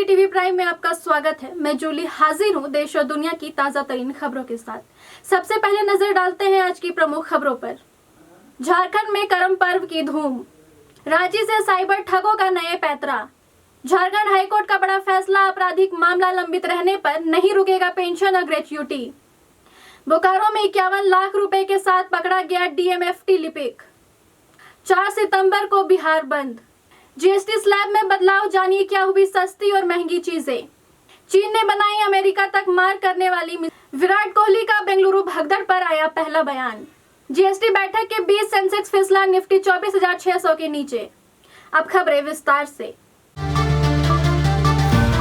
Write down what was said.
Hindi TV prime में आपका स्वागत है। मैं जूली हाजिर हूँ देश और दुनिया की ताजा तरीन खबरों के साथ। सबसे पहले नजर डालते हैं आज की प्रमुख खबरों पर। झारखंड में करम पर्व की धूम, रांची से साइबर ठगों का नए पैंतरा। झारखंड हाईकोर्ट का बड़ा फैसला, आपराधिक मामला लंबित रहने पर नहीं रुकेगा पेंशन और ग्रेच्युटी। बोकारो में 51 लाख रुपए के साथ पकड़ा गया डीएमएफटी लिपिक। 4 सितंबर को बिहार बंद। जीएसटी स्लैब में बदलाव, जानिए क्या हुई सस्ती और महंगी चीजें। चीन ने बनाई अमेरिका तक मार करने वाली विराट कोहली का बेंगलुरु भगदड़ पर आया पहला बयान। जीएसटी बैठक के बीच सेंसेक्स फिसला, निफ्टी 24,600 के नीचे। अब खबरें विस्तार से।